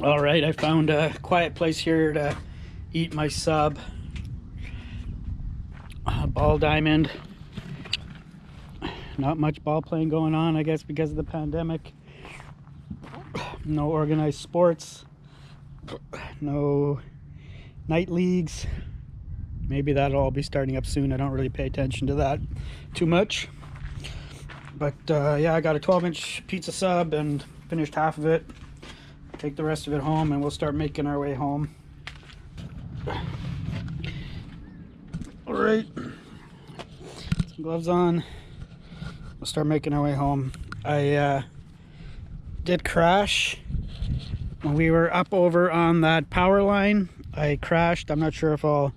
All right, I found a quiet place here to eat my sub. Ball diamond. Not much ball playing going on, I guess, because of the pandemic. No organized sports. No night leagues. Maybe that'll all be starting up soon. I don't really pay attention to that too much. But yeah, I got a 12-inch pizza sub and finished half of it. Take the rest of it home and we'll start making our way home. All right, some gloves on. We'll start making our way home. I did crash when we were up over on that power line. I crashed. I'm not sure if I'll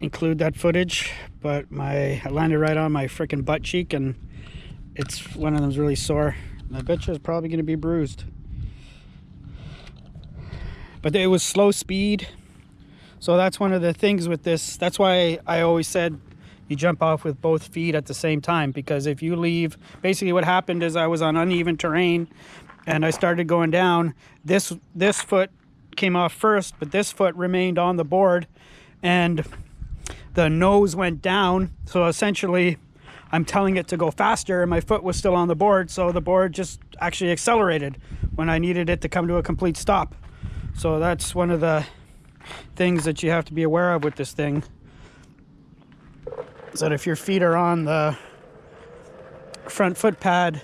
include that footage, but I landed right on my freaking butt cheek, and it's one of them's really sore. And I bet you it's probably going to be bruised. But it was slow speed, so that's one of the things with this. That's why I always said you jump off with both feet at the same time, because if you leave, basically what happened is I was on uneven terrain and I started going down. This foot came off first, but this foot remained on the board and the nose went down. So essentially I'm telling it to go faster and my foot was still on the board, so the board just actually accelerated when I needed it to come to a complete stop. So that's one of the things that you have to be aware of with this thing, is that if your feet are on the front foot pad,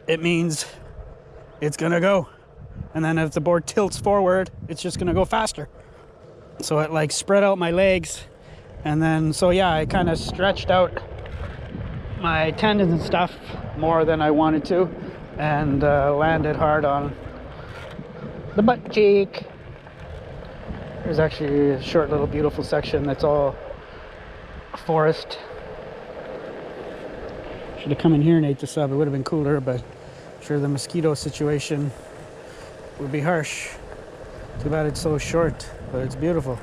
it means it's gonna go. And then if the board tilts forward, it's just gonna go faster. So it like spread out my legs, and then so yeah, I kind of stretched out my tendons and stuff more than I wanted to, and landed hard on the butt cheek. There's actually a short little beautiful section that's all forest. Should have come in here and ate the sub. It would have been cooler, but I'm sure the mosquito situation would be harsh. Too bad it's so short, but it's beautiful.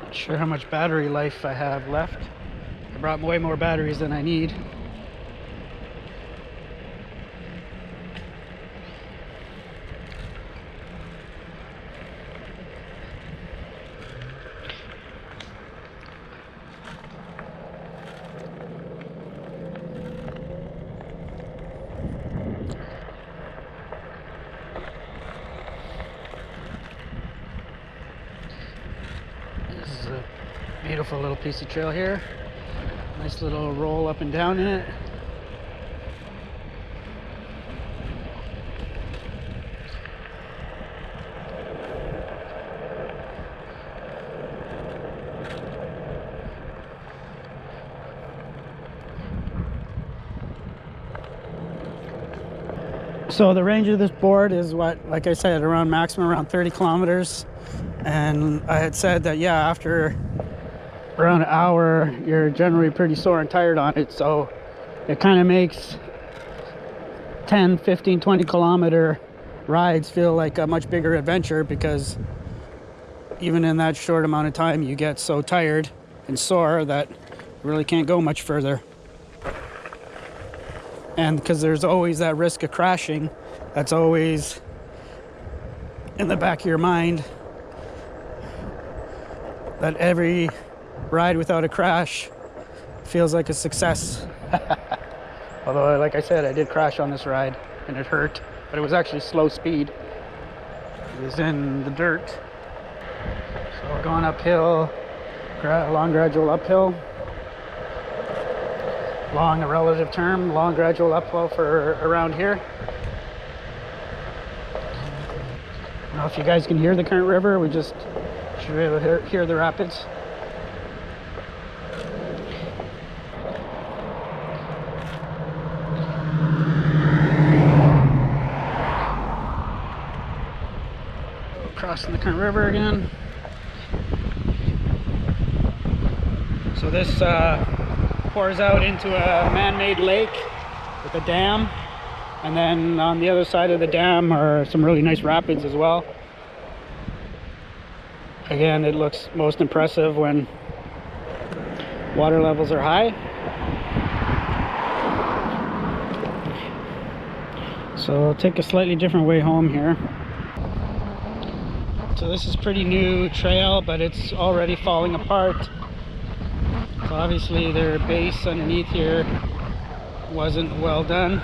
Not sure how much battery life I have left. I brought way more batteries than I need. This is a beautiful little piece of trail here. Nice little roll up and down in it. So the range of this board is what, like I said, around maximum around 30 kilometers. And I had said that, yeah, after around an hour, you're generally pretty sore and tired on it. So it kind of makes 10, 15, 20 kilometer rides feel like a much bigger adventure, because even in that short amount of time, you get so tired and sore that you really can't go much further. And because there's always that risk of crashing, that's always in the back of your mind, that every ride without a crash feels like a success. Although, like I said, I did crash on this ride and it hurt, but it was actually slow speed. It was in the dirt. So we're going uphill, long gradual uphill. Long, a relative term, long gradual uphill for around here. I don't know if you guys can hear the current river. We just should be able to hear the rapids. Crossing the current river again. So this pours out into a man-made lake with a dam, and then on the other side of the dam are some really nice rapids as well. Again, it looks most impressive when water levels are high. So I'll take a slightly different way home here. So this is pretty new trail, but it's already falling apart. So obviously their base underneath here wasn't well done.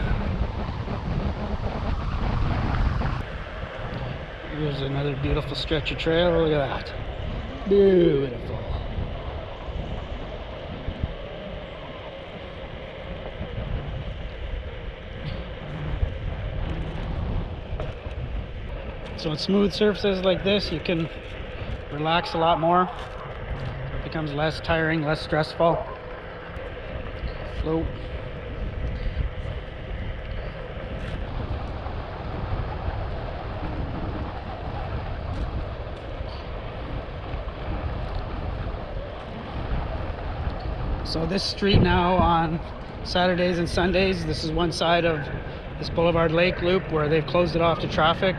Here's another beautiful stretch of trail. Look at that. Beautiful. So on smooth surfaces like this, you can relax a lot more. It becomes less tiring, less stressful. Float. So this street now on Saturdays and Sundays, this is one side of this Boulevard Lake loop where they've closed it off to traffic.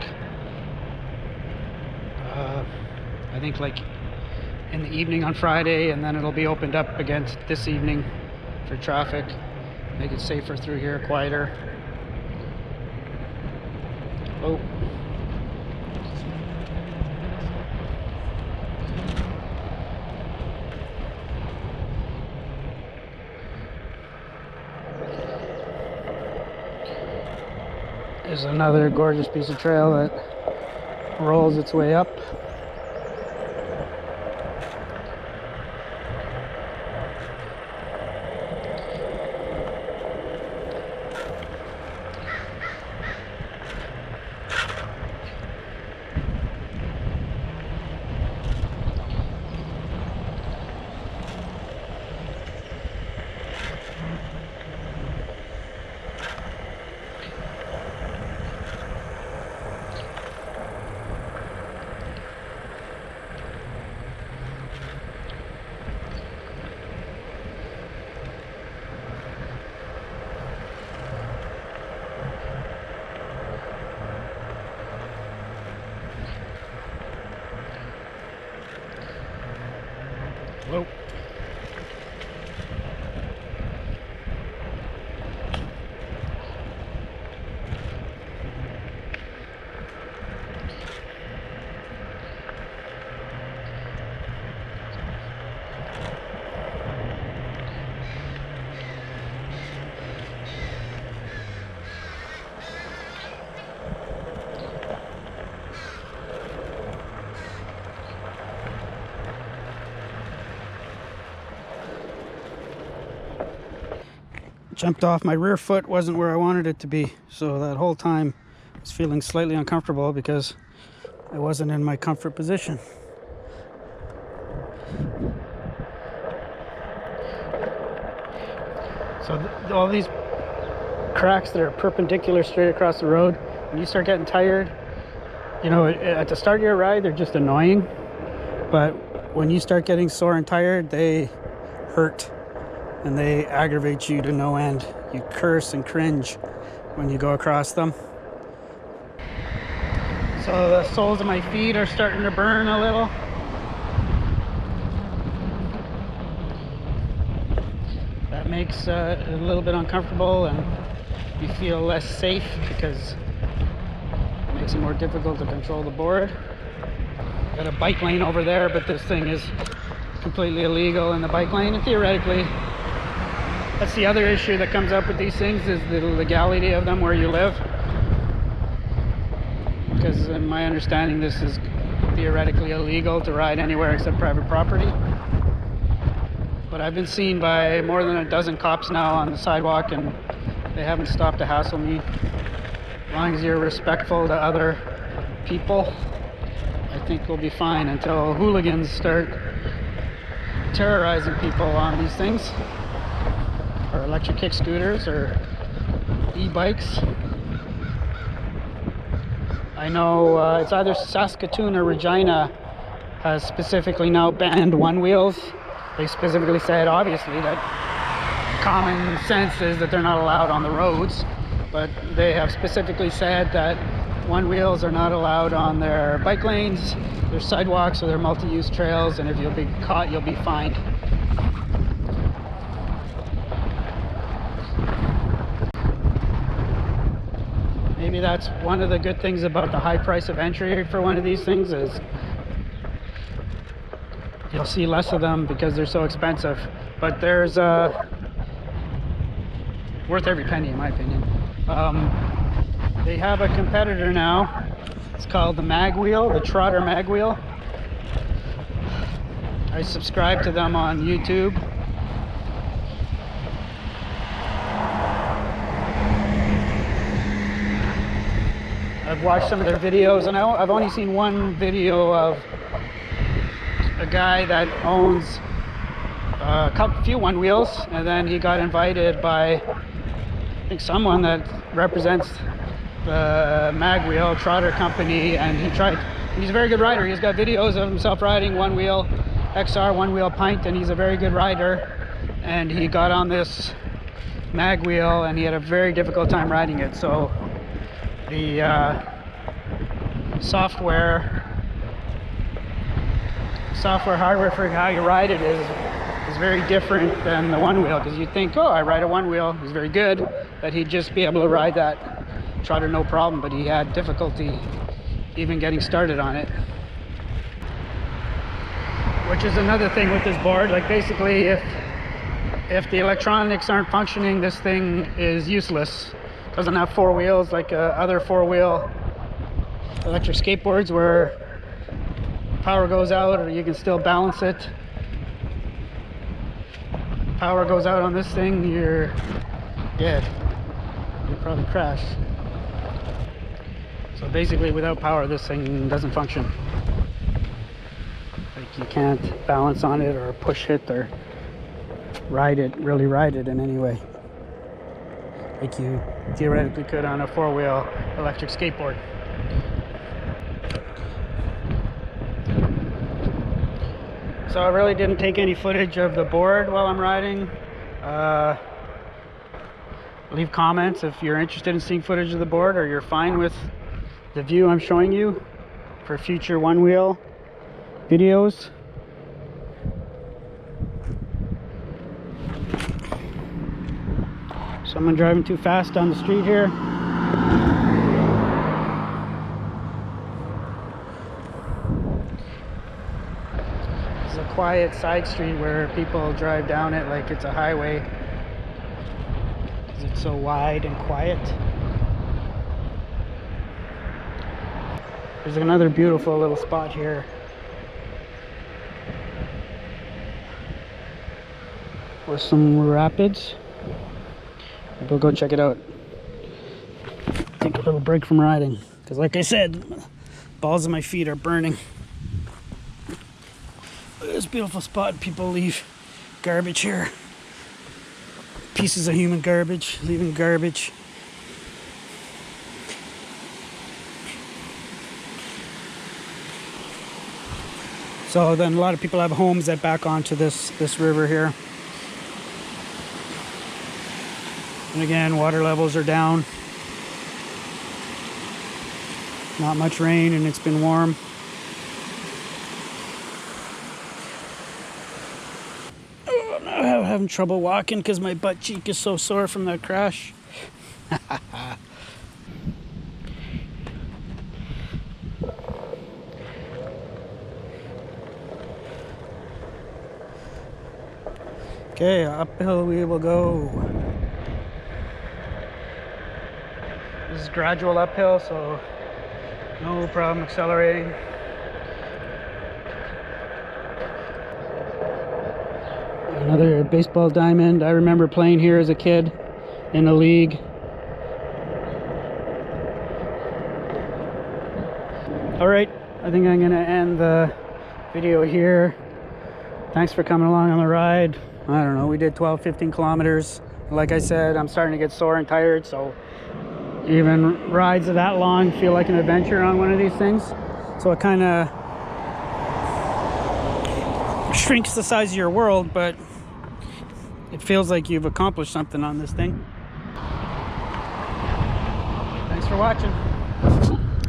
I think like in the evening on Friday, and then it'll be opened up again this evening for traffic. Make it safer through here, quieter. Oh. There's another gorgeous piece of trail that rolls its way up. Whoa. Jumped off. My rear foot wasn't where I wanted it to be, so that whole time I was feeling slightly uncomfortable because I wasn't in my comfort position. So all these cracks that are perpendicular straight across the road, when you start getting tired, you know, at the start of your ride they're just annoying, but when you start getting sore and tired, they hurt. And they aggravate you to no end. You curse and cringe when you go across them. So the soles of my feet are starting to burn a little. That makes it a little bit uncomfortable, and you feel less safe because it makes it more difficult to control the board. Got a bike lane over there, but this thing is completely illegal in the bike lane, and theoretically that's the other issue that comes up with these things, is the legality of them where you live. Because in my understanding, this is theoretically illegal to ride anywhere except private property. But I've been seen by more than a dozen cops now on the sidewalk, and they haven't stopped to hassle me. As long as you're respectful to other people, I think we'll be fine until hooligans start terrorizing people on these things. Or electric kick scooters or e-bikes. I know it's either Saskatoon or Regina has specifically now banned one-wheels. They specifically said, obviously, that common sense is that they're not allowed on the roads, but they have specifically said that one wheels are not allowed on their bike lanes, their sidewalks, or their multi-use trails, and if you'll be caught, you'll be fined. Maybe that's one of the good things about the high price of entry for one of these things, is you'll see less of them because they're so expensive. But there's worth every penny, in my opinion. They have a competitor now. It's called the Magwheel, the Trotter Magwheel. I subscribe to them on YouTube. I've watched some of their videos, and I've only seen one video of a guy that owns a few one wheels, and then he got invited by, I think, someone that represents the Magwheel Trotter company, and he's a very good rider. He's got videos of himself riding one wheel XR, one wheel pint, and he's a very good rider. And he got on this Magwheel and he had a very difficult time riding it. So the software hardware for how you ride it is very different than the one wheel, because you'd think, oh, I ride a one wheel, he's very good, that he'd just be able to ride that Trotter no problem, but he had difficulty even getting started on it. Which is another thing with this board. Like, basically, if the electronics aren't functioning, this thing is useless. It doesn't have four wheels like other four-wheel electric skateboards where power goes out or you can still balance it. Power goes out on this thing, you're dead. You'll probably crash. So basically, without power, this thing doesn't function. Like, you can't balance on it or push it or really ride it in any way, like you theoretically could on a four-wheel electric skateboard. So I really didn't take any footage of the board while I'm riding. Leave comments if you're interested in seeing footage of the board, or you're fine with the view I'm showing you for future one-wheel videos. Someone driving too fast down the street here. It's a quiet side street where people drive down it like it's a highway, because it's so wide and quiet. There's another beautiful little spot here with some rapids. We'll go check it out. Take a little break from riding, because like I said, balls of my feet are burning. Look at this beautiful spot. People leave garbage here. Pieces of human garbage, leaving garbage. So then a lot of people have homes that back onto this river here. And again, water levels are down. Not much rain, and it's been warm. Oh, I'm having trouble walking because my butt cheek is so sore from that crash. Okay, uphill we will go. This is gradual uphill, so no problem accelerating. Another baseball diamond. I remember playing here as a kid in a league. Alright, I think I'm going to end the video here. Thanks for coming along on the ride. I don't know, we did 12-15 kilometers. Like I said, I'm starting to get sore and tired, so even rides that long feel like an adventure on one of these things. So it kind of shrinks the size of your world, but it feels like you've accomplished something on this thing. Thanks for watching.